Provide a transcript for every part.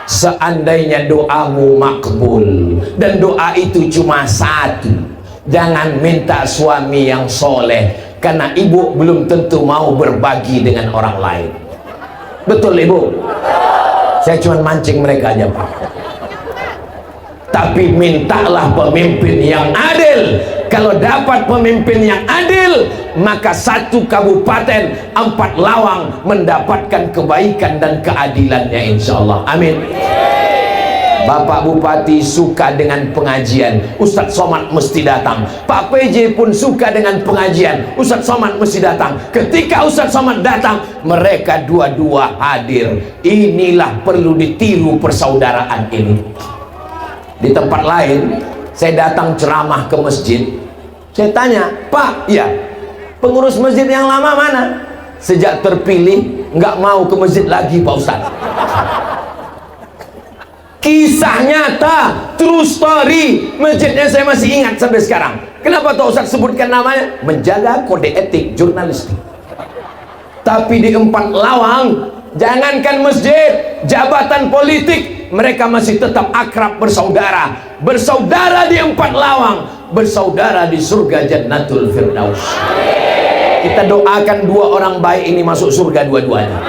Seandainya doamu makbul, dan doa itu cuma satu, jangan minta suami yang soleh, karena ibu belum tentu mau berbagi dengan orang lain. Betul ibu? Saya cuma mancing mereka aja Pak. Tapi mintalah pemimpin yang adil. Kalau dapat pemimpin yang adil, maka satu kabupaten 4 lawang mendapatkan kebaikan dan keadilannya, insya Allah. Amin. Bapak Bupati suka dengan pengajian, Ustadz Somad mesti datang. Pak PJ pun suka dengan pengajian, Ustadz Somad mesti datang. Ketika Ustadz Somad datang, mereka dua-dua hadir. Inilah perlu ditiru persaudaraan ini. Di tempat lain, saya datang ceramah ke masjid, saya tanya, Pak, ya, pengurus masjid yang lama mana? Sejak terpilih, nggak mau ke masjid lagi Pak Ustadz. Kisah nyata, true story, masjidnya saya masih ingat sampai sekarang. Kenapa Pak Ustadz sebutkan namanya? Menjaga kode etik jurnalistik. Tapi di 4 lawang, jangankan masjid, jabatan politik, mereka masih tetap akrab, bersaudara. Bersaudara di 4 lawang, bersaudara di surga Jannatul Firdaus. Kita doakan 2 orang baik ini masuk surga dua-duanya.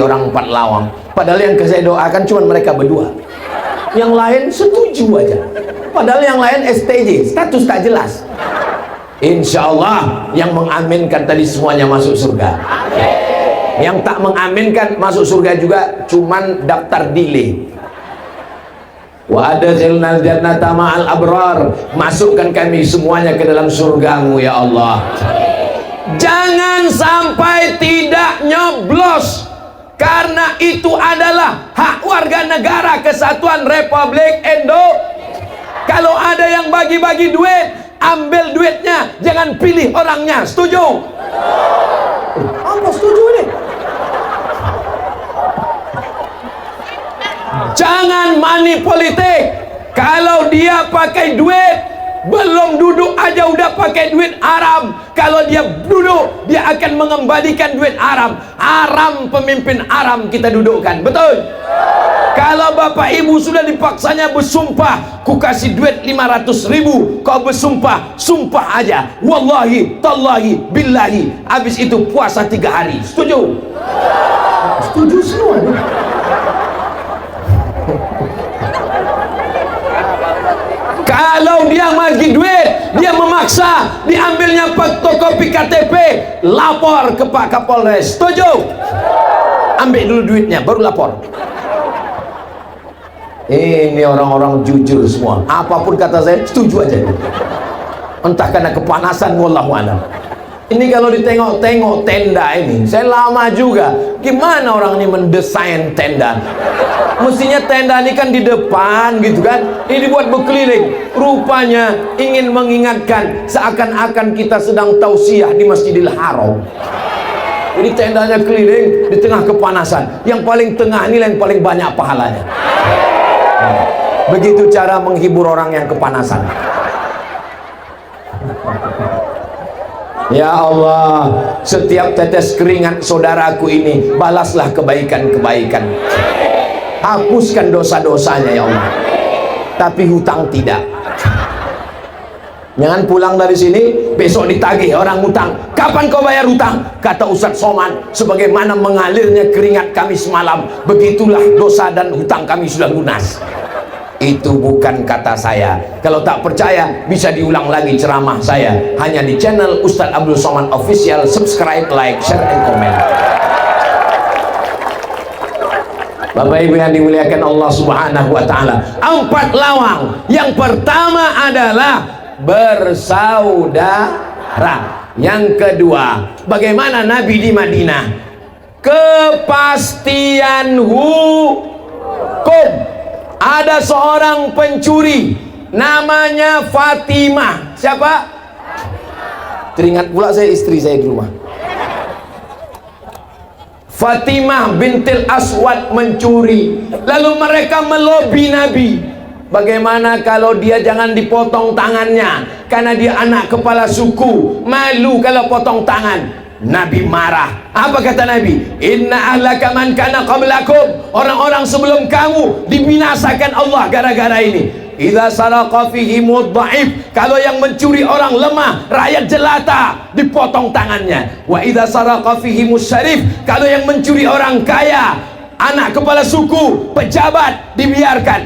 Orang 4 lawang, padahal yang saya doakan cuma mereka berdua. Yang lain setuju aja, padahal yang lain STJ, status tak jelas. Insya Allah yang mengaminkan tadi semuanya masuk surga. Yang tak mengaminkan masuk surga juga cuman daftar delay. Wa adkhilnal jannata ma'al abrar, masukkan kami semuanya ke dalam surgamu ya Allah. Jangan sampai tidak nyoblos, karena itu adalah hak warga negara kesatuan Republik Indonesia. Kalau ada yang bagi-bagi duit, ambil duitnya, jangan pilih orangnya. Setuju? Apa setuju nih? Jangan money politik. Kalau dia pakai duit, belum duduk aja udah pakai duit haram. Kalau dia duduk, dia akan mengembalikan duit haram. Haram, pemimpin haram kita dudukkan. Betul? Kalau bapak ibu sudah dipaksanya bersumpah, ku kasih duit 500.000, kau bersumpah, sumpah aja, wallahi, tallahi, billahi, habis itu puasa 3 hari. Setuju? Setuju semua. Kalau dia bagi duit, dia memaksa, diambilnya fotokopi KTP, lapor ke Pak Kapolres. Setuju? Ambil dulu duitnya, baru lapor. Ini orang-orang jujur semua. Apapun kata saya, setuju aja. Entah karena kepanasan, wallahu a'lam. Ini kalau ditengok-tengok tenda ini, saya lama juga. Gimana orang ini mendesain tenda? Mestinya tenda ini kan di depan gitu kan, ini dibuat berkeliling. Rupanya ingin mengingatkan seakan-akan kita sedang tausiah di Masjidil Haram. Ini tendanya keliling di tengah kepanasan. Yang paling tengah ini yang paling banyak pahalanya. Begitu cara menghibur orang yang kepanasan. Ya Allah, setiap tetes keringat saudaraku ini, balaslah kebaikan-kebaikan. Hapuskan dosa-dosanya ya Allah. Tapi hutang tidak. Jangan pulang dari sini besok ditagih orang hutang. Kapan kau bayar hutang? Kata Ustadz Somad, sebagaimana mengalirnya keringat kami semalam, begitulah dosa dan hutang kami sudah lunas. Itu bukan kata saya. Kalau tak percaya bisa diulang lagi ceramah saya hanya di channel Ustadz Abdul Somad Official. Subscribe, like, share, and comment. Bapak Ibu yang dimuliakan Allah Subhanahu wa taala, 4 lawang. Yang pertama adalah bersaudara. Yang kedua, bagaimana Nabi di Madinah? Kepastian hukum. Ada seorang pencuri namanya Fatimah. Siapa? Teringat pula saya istri saya di rumah. Fatimah bintil Aswad mencuri. Lalu mereka melobi Nabi, bagaimana kalau dia jangan dipotong tangannya, karena dia anak kepala suku, malu kalau potong tangan. Nabi marah. Apa kata Nabi? Inna ahlaka man kana qablakum, orang-orang sebelum kamu dibinasakan Allah gara-gara ini. Idza saraqa fihimud dhaif, kalau yang mencuri orang lemah, rakyat jelata, dipotong tangannya. Wa idza saraqa fihimus syarif, kalau yang mencuri orang kaya, anak kepala suku, pejabat, dibiarkan.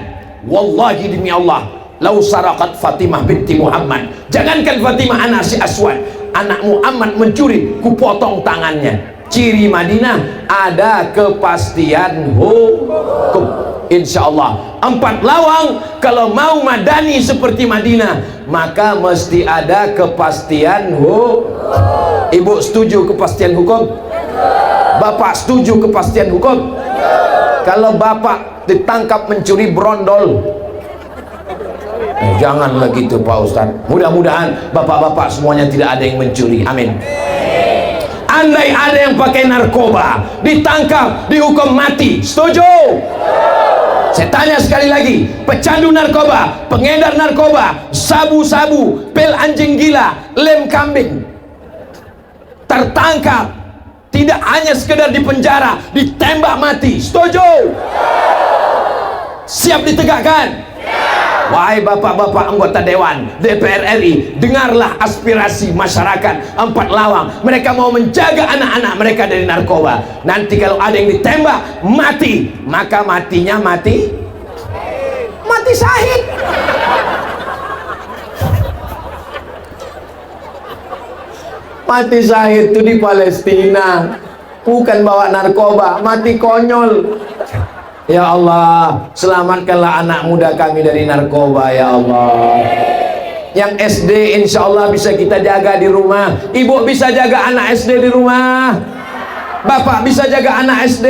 Wallahi demi Allah, lau saraqat Fatimah binti Muhammad, jangankan Fatimah anak si Aswad, anak Muhammad mencuri, kupotong tangannya. Ciri Madinah ada kepastian hukum, insyaallah. 4 lawang kalau mau madani seperti Madinah, maka mesti ada kepastian hukum. Ibu setuju kepastian hukum? Bapak setuju kepastian hukum? Kalau bapak ditangkap mencuri brondol, janganlah gitu Pak Ustadz. Mudah-mudahan bapak-bapak semuanya tidak ada yang mencuri, amin. Andai ada yang pakai narkoba, ditangkap, dihukum mati, setuju? Saya tanya sekali lagi, pecandu narkoba, pengedar narkoba, sabu-sabu, pil anjing gila, lem kambing, tertangkap, tidak hanya sekedar dipenjara, ditembak mati, setuju? Siap ditegakkan? Wahai bapak-bapak anggota Dewan DPR RI, dengarlah aspirasi masyarakat 4 lawang. Mereka mau menjaga anak-anak mereka dari narkoba. Nanti kalau ada yang ditembak mati, maka matinya mati syahid. Mati syahid itu di Palestina, bukan bawa narkoba, mati konyol. Ya Allah, selamatkanlah anak muda kami dari narkoba, ya Allah. Yang SD insya Allah bisa kita jaga di rumah. Ibu bisa jaga anak SD di rumah. Bapak bisa jaga anak SD.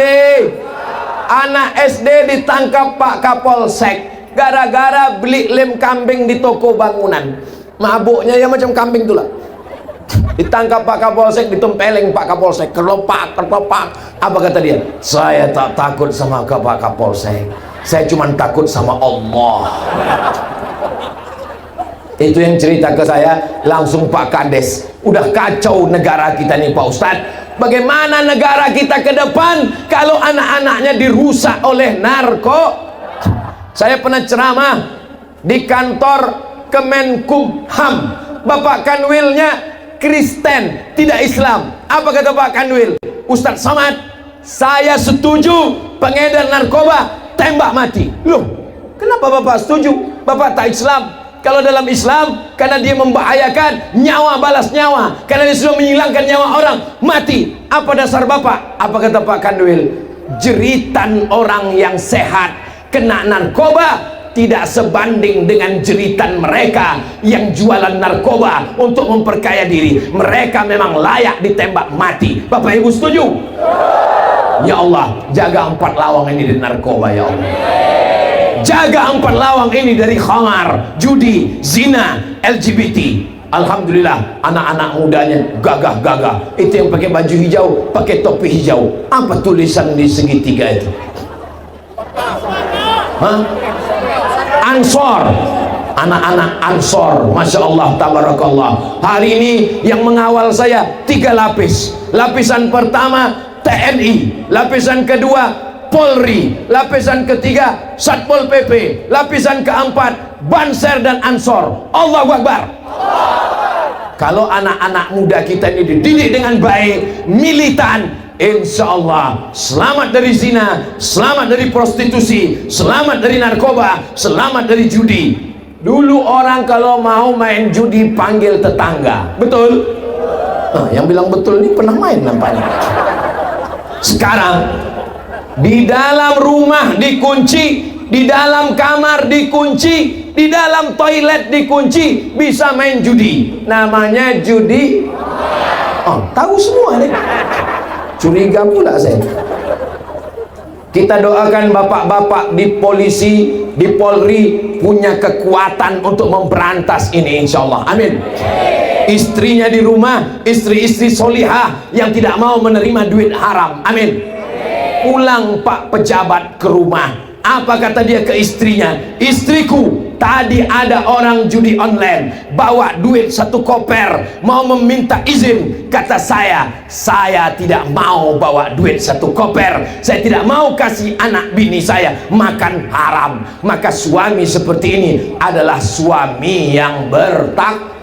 Anak SD ditangkap Pak Kapolsek gara-gara beli lem kambing di toko bangunan. Mabuknya ya macam kambing itulah. Ditangkap Pak Kapolsek, ditempeleng Pak Kapolsek, kelopak. Apa kata dia? Saya tak takut sama Pak Kapolsek, saya cuma takut sama Allah. Itu yang cerita ke saya. Langsung Pak Kades, udah kacau negara kita nih Pak Ustadz. Bagaimana negara kita ke depan kalau anak-anaknya dirusak oleh narko? Saya pernah ceramah di kantor Kemenkumham. Bapak Kanwilnya Kristen, tidak Islam. Apa kata Pak Kanwil? Ustadz Somad, saya setuju pengedar narkoba tembak mati. Loh, kenapa Bapak setuju? Bapak tak Islam. Kalau dalam Islam, karena dia membahayakan nyawa balas nyawa, karena dia sudah menghilangkan nyawa orang, mati. Apa dasar Bapak? Apa kata Pak Kanwil? Jeritan orang yang sehat kena narkoba tidak sebanding dengan jeritan mereka yang jualan narkoba untuk memperkaya diri. Mereka memang layak ditembak mati. Bapak Ibu setuju? Ya Allah, jaga 4 lawang ini dari narkoba, ya Allah. Jaga 4 lawang ini dari khamar, judi, zina, LGBT. Alhamdulillah, anak-anak mudanya gagah-gagah. Itu yang pakai baju hijau, pakai topi hijau. Apa tulisan di segitiga itu? Hah? Ansor, anak-anak Ansor, Masya Allah, tabarakallah. Hari ini yang mengawal saya 3 lapis. Lapisan pertama TNI, lapisan kedua Polri, lapisan ketiga Satpol PP, lapisan keempat Banser dan Ansor. Allahu Akbar. Kalau anak-anak muda kita ini dididik dengan baik, militan, insya Allah selamat dari zina, selamat dari prostitusi, selamat dari narkoba, selamat dari judi. Dulu orang kalau mau main judi panggil tetangga, betul? Yang bilang betul ini pernah main nampaknya. Sekarang di dalam rumah dikunci, di dalam kamar dikunci, di dalam toilet dikunci, bisa main judi. Namanya judi. Oh, tahu semua nih. Curiga pula saya. Kita doakan bapak-bapak di polisi, di Polri punya kekuatan untuk memberantas ini, insya Allah. Amin. Istrinya di rumah, istri-istri solihah yang tidak mau menerima duit haram. Amin. Pulang Pak pejabat ke rumah, apa kata dia ke istrinya? Istriku, tadi ada orang judi online bawa duit 1 koper, mau meminta izin. Kata saya tidak mau bawa duit 1 koper, saya tidak mau kasih anak bini saya makan haram. Maka suami seperti ini adalah suami yang bertakwa.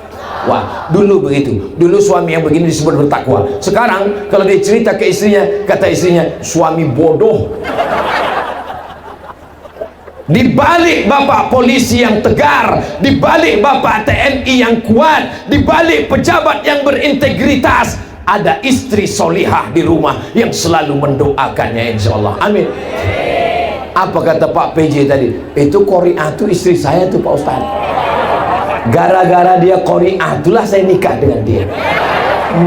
Wah, dulu begitu. Dulu suami yang begini disebut bertakwa. Sekarang kalau dia cerita ke istrinya, kata istrinya, suami bodoh. Di balik bapak polisi yang tegar, di balik bapak TNI yang kuat, di balik pejabat yang berintegritas, ada istri solihah di rumah yang selalu mendoakannya, insya Allah. Amin. Apa kata Pak PJ tadi? Itu Qori'ah itu istri saya tuh Pak Ustaz. Gara-gara dia Qori'ah itulah saya nikah dengan dia.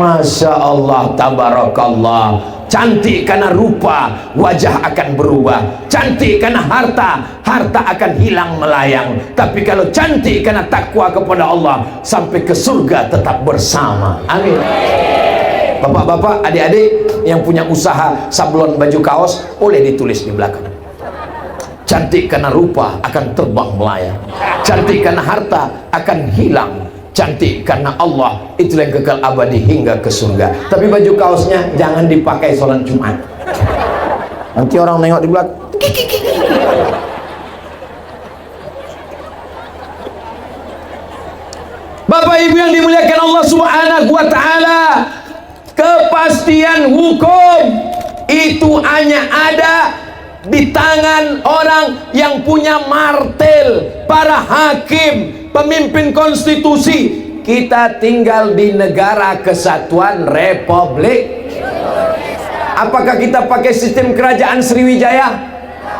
Masya Allah, tabarakallah. Cantik karena rupa, wajah akan berubah. Cantik karena harta, harta akan hilang melayang. Tapi kalau cantik karena takwa kepada Allah, sampai ke surga tetap bersama. Amin. Bapak-bapak, adik-adik yang punya usaha sablon baju kaos, boleh ditulis di belakang. Cantik karena rupa akan terbang melayang. Cantik karena harta akan hilang. Cantik karena Allah, itulah yang kekal abadi hingga ke surga. Tapi baju kaosnya jangan dipakai sholat Jumat. Nanti orang nengok di belakang. Bapak Ibu yang dimuliakan Allah Subhanahu wa taala, kepastian hukum itu hanya ada di tangan orang yang punya martel, para hakim, pemimpin konstitusi. Kita tinggal di negara kesatuan Republik. Apakah kita pakai sistem kerajaan Sriwijaya?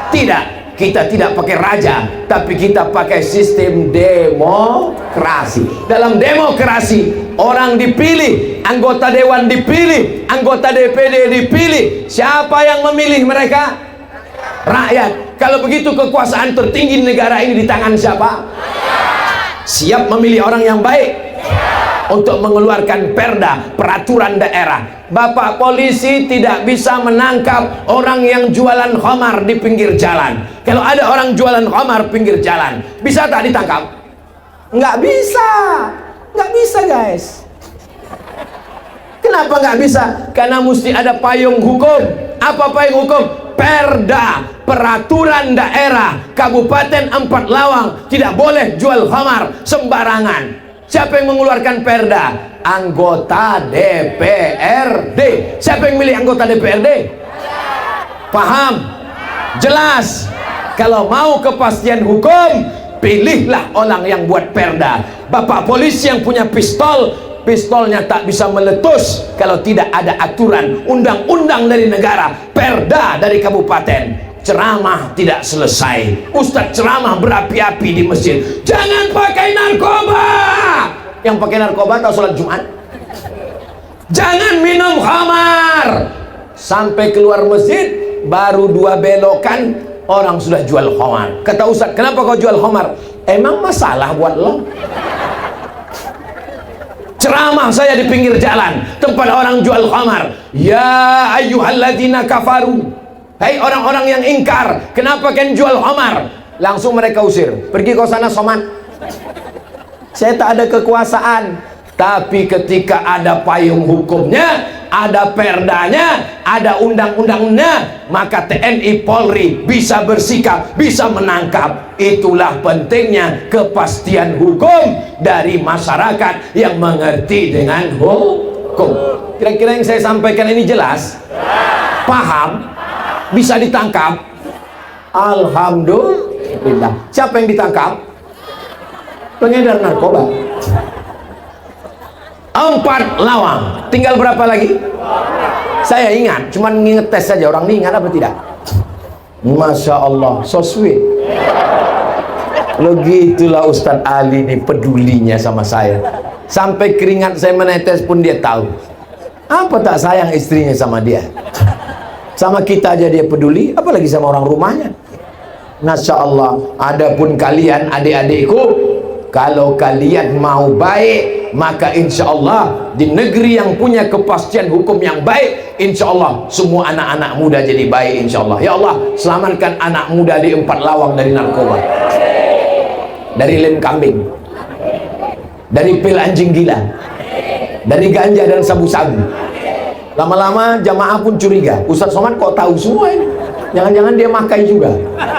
Tidak, kita tidak pakai raja, tapi kita pakai sistem demokrasi. Dalam demokrasi, orang dipilih, anggota dewan dipilih, anggota DPD dipilih. Siapa yang memilih mereka? Rakyat. Kalau begitu kekuasaan tertinggi negara ini di tangan siapa? Siap memilih orang yang baik untuk mengeluarkan perda, peraturan daerah. Bapak polisi tidak bisa menangkap orang yang jualan khamar di pinggir jalan. Kalau ada orang jualan khamar pinggir jalan, bisa tak ditangkap? Nggak bisa. Nggak bisa, guys. Kenapa nggak bisa? Karena mesti ada payung hukum. Apa payung hukum? Perda, peraturan daerah Kabupaten 4 Lawang tidak boleh jual khamar sembarangan. Siapa yang mengeluarkan perda? Anggota DPRD. Siapa yang milih anggota DPRD? Paham? Jelas? Kalau mau kepastian hukum, pilihlah orang yang buat perda. Bapak polisi yang punya pistol, pistolnya tak bisa meletus kalau tidak ada aturan, undang-undang dari negara, perda dari kabupaten. Ceramah tidak selesai, ustadz ceramah berapi-api di masjid, jangan pakai narkoba. Yang pakai narkoba atau sholat Jumat? Jangan minum khamar. Sampai keluar masjid, baru 2 belokan, orang sudah jual khamar. Kata ustadz, kenapa kau jual khamar? Emang masalah buat lo? Ceramah saya di pinggir jalan, tempat orang jual khamar. Ya ayyuhalladzina kafaru, hai orang-orang yang ingkar, kenapa kalian jual khamar? Langsung mereka usir, pergi kau sana somat. Saya tak ada kekuasaan. Tapi ketika ada payung hukumnya, ada perdanya, ada undang-undangnya, maka TNI Polri bisa bersikap, bisa menangkap. Itulah pentingnya kepastian hukum dari masyarakat yang mengerti dengan hukum. Kira-kira yang saya sampaikan ini jelas? Paham? Bisa ditangkap? Alhamdulillah. Siapa yang ditangkap? Pengedar narkoba. 4 Lawang. Tinggal berapa lagi? Saya ingat, cuman ngetes saja. Orang ini ingat apa tidak? Masya Allah, so sweet. Begitulah Ustadz Ali ini pedulinya sama saya. Sampai keringat saya menetes pun dia tahu. Apa tak sayang istrinya sama dia? Sama kita aja dia peduli, apalagi sama orang rumahnya. Masya Allah. Adapun kalian adik-adikku, kalau kalian mau baik, maka insya Allah di negeri yang punya kepastian hukum yang baik, insya Allah semua anak-anak muda jadi baik insya Allah. Ya Allah, selamatkan anak muda di 4 Lawang dari narkoba. dari lem kambing, dari pil anjing gila, dari ganja dan sabu-sabu. Lama-lama jamaah pun curiga, Ustaz Somad kok tahu semua ini? Jangan-jangan dia makai juga.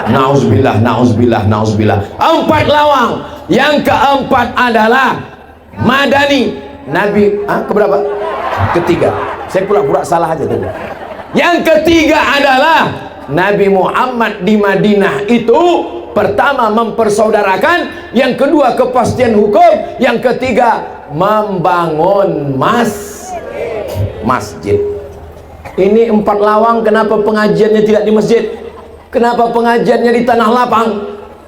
Nauzubillah, nauzubillah, nauzubillah. 4 lawang. Yang keempat adalah Madani. Nabi keberapa? Ketiga. Saya pura-pura salah aja tadi. Yang ketiga adalah Nabi Muhammad di Madinah itu pertama mempersaudarakan, yang kedua kepastian hukum, yang ketiga membangun masjid. Ini 4 lawang. Kenapa pengajiannya tidak di masjid? Kenapa pengajiannya di tanah lapang?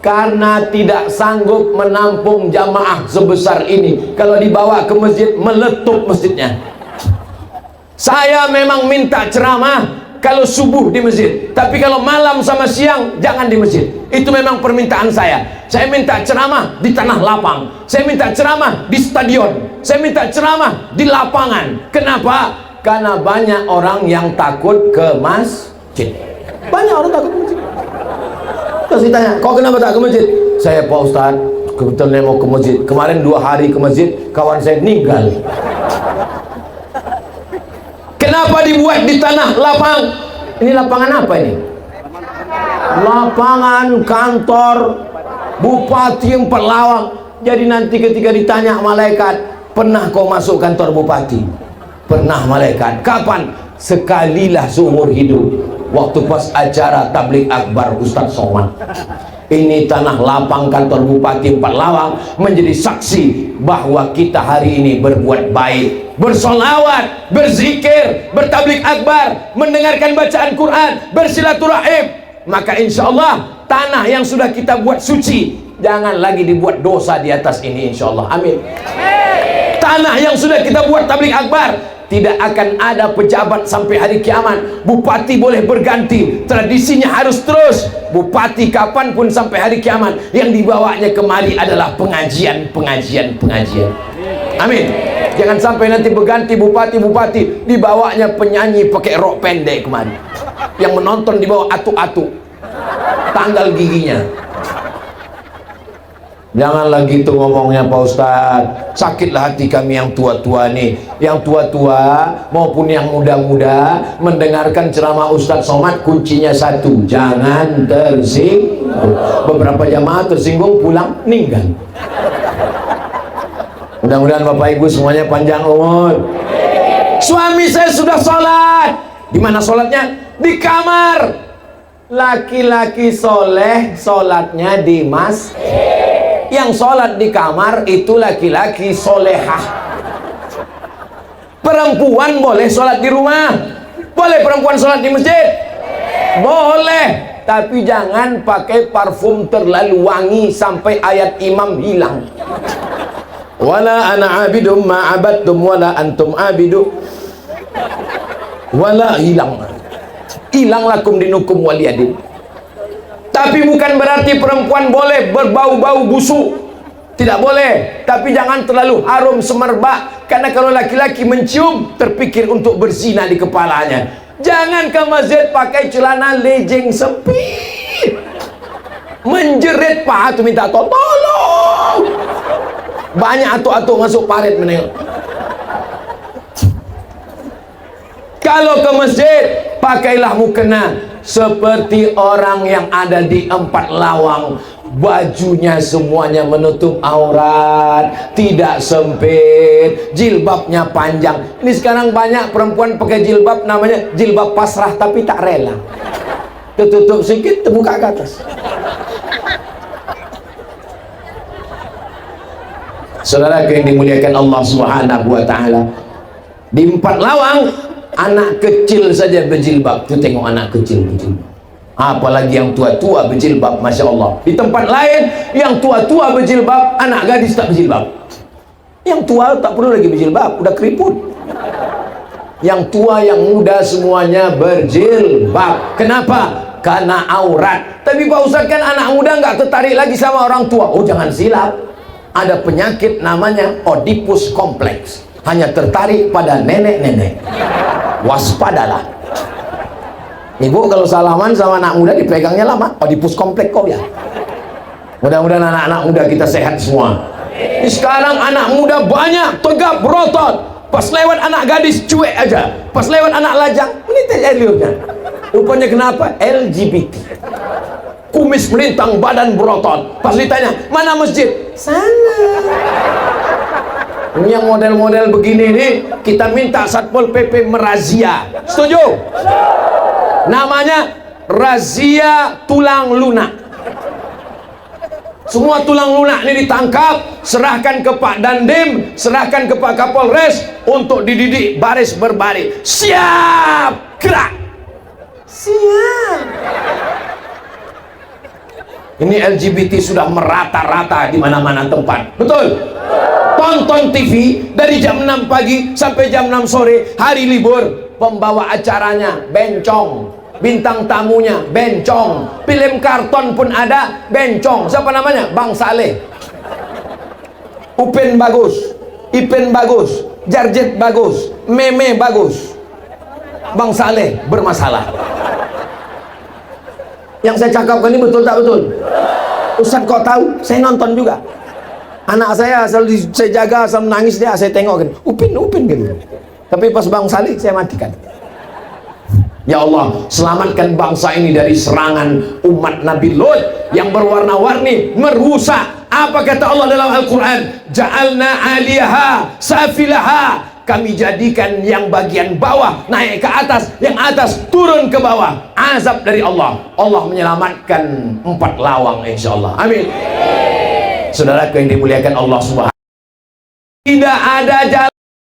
Karena tidak sanggup menampung jamaah sebesar ini. Kalau dibawa ke masjid, meletup masjidnya. Saya memang minta ceramah kalau subuh di masjid, tapi kalau malam sama siang jangan di masjid. Itu memang permintaan saya. Saya minta ceramah di tanah lapang, saya minta ceramah di stadion, saya minta ceramah di lapangan. Kenapa? Karena banyak orang yang takut ke masjid. Banyak orang takut ke masjid. Terus ditanya, kau kenapa tak ke masjid? Saya, Pak Ustaz, kebetulan mau ke masjid. Kemarin 2 hari ke masjid, kawan saya meninggal. Kenapa dibuat di tanah lapang? Ini lapangan apa ini? Lapangan kantor Bupati 4 lawang. Jadi nanti ketika ditanya malaikat, pernah kau masuk kantor bupati? Pernah malaikat. Kapan? Sekalilah seumur hidup. Waktu pas acara tabligh akbar Ustaz Somad. Ini tanah lapang kantor Bupati 4 lawang menjadi saksi bahwa kita hari ini berbuat baik, bersolawat, berzikir, bertabligh akbar, mendengarkan bacaan Quran, bersilaturahim. Maka insya Allah tanah yang sudah kita buat suci, jangan lagi dibuat dosa di atas ini, insya Allah. Amin. Tanah yang sudah kita buat tabligh akbar, tidak akan ada pejabat sampai hari kiamat. Bupati boleh berganti, tradisinya harus terus. Bupati kapanpun sampai hari kiamat, yang dibawanya kemari adalah pengajian. Amin. Jangan sampai nanti berganti bupati, dibawanya penyanyi pakai rok pendek kemari, yang menonton di bawah atuk-atuk tanggal giginya. Janganlah gitu ngomongnya Pak Ustadz. Sakitlah hati kami yang tua-tua nih. Yang tua-tua maupun yang muda-muda mendengarkan ceramah Ustadz Somad, kuncinya satu, jangan tersinggung. Beberapa jamaah tersinggung pulang meninggal. Mudah-mudahan Bapak Ibu semuanya panjang umur. Suami saya sudah sholat. Di mana sholatnya? Di kamar. Laki-laki soleh sholatnya di masjid. Yang sholat di kamar itu laki-laki solehah. Perempuan boleh sholat di rumah. Boleh perempuan sholat di masjid? Boleh. Tapi jangan pakai parfum terlalu wangi sampai ayat imam hilang. Wala ana abidum ma abadtum wala antum abidu. Wala hilang. Hilang lakum dinukum waliyadin. Tapi bukan berarti perempuan boleh berbau-bau busuk. Tidak boleh. Tapi jangan terlalu harum semerbak. Karena kalau laki-laki mencium, terpikir untuk berzina di kepalanya. Jangan ke masjid pakai celana lejeng sempit, menjerit paha tu minta tolong. Banyak atuk-atuk masuk parit menengok. Kalau ke masjid, pakailah mukena seperti orang yang ada di 4 lawang. Bajunya semuanya menutup aurat, tidak sempit, jilbabnya panjang. Ini sekarang banyak perempuan pakai jilbab, namanya jilbab pasrah tapi tak rela. Tertutup sedikit, terbuka ke atas. Saudara yang dimuliakan Allah Subhanahu wa taala, di 4 lawang anak kecil saja berjilbab. Tuh tengok anak kecil berjilbab, apalagi yang tua-tua berjilbab. Masya Allah. Di tempat lain yang tua-tua berjilbab, anak gadis tak berjilbab. Yang tua tak perlu lagi berjilbab, udah keriput. Yang tua yang muda semuanya berjilbab. Kenapa? Karena aurat. Tapi Pak Ustaz, kan anak muda nggak tertarik lagi sama orang tua. Oh jangan silap, ada penyakit namanya Oedipus kompleks, hanya tertarik pada nenek-nenek. Waspadalah. Ibu kalau salaman sama anak muda dipegangnya lama, Oedipus kompleks kau ya. Mudah-mudahan anak-anak muda kita sehat semua. Sekarang anak muda banyak tegap berotot. Pas lewat anak gadis cuek aja, pas lewat anak lajang menitik air liurnya. Rupanya kenapa? LGBT. Kumis melintang, badan berotot. Pas ditanya, mana masjid? Sana. Ini yang model-model begini nih, kita minta Satpol PP merazia. Setuju? Namanya razia tulang lunak. Semua tulang lunak ini ditangkap, serahkan ke Pak Dandim, serahkan ke Pak Kapolres untuk dididik baris berbaris. Siap, gerak. Siap. Ini LGBT sudah merata-rata di mana-mana tempat. Betul? Tonton TV dari jam 6 pagi sampai jam 6 sore, hari libur, pembawa acaranya bencong. Bintang tamunya bencong, film karton pun ada bencong. Siapa namanya? Bang Saleh. Upin bagus, Ipin bagus, Jarjet bagus, Meme bagus, Bang Saleh bermasalah. Yang saya cakapkan ini betul tak betul? Ustaz kok tahu? Saya nonton juga. Anak saya selalu saya jaga, selalu menangis dia, saya tengok kan, Upin gitu. Tapi pas Bang Saleh saya matikan. Ya Allah, selamatkan bangsa ini dari serangan umat Nabi Lut yang berwarna-warni, merusak. Apa kata Allah dalam Al-Quran? Ja'alna 'aliyaha safilaha. Kami jadikan yang bagian bawah naik ke atas, yang atas turun ke bawah. Azab dari Allah. Allah menyelamatkan 4 lawang insyaallah. Amin. Saudaraku yang dimuliakan Allah Subhanahu. Tidak ada jalan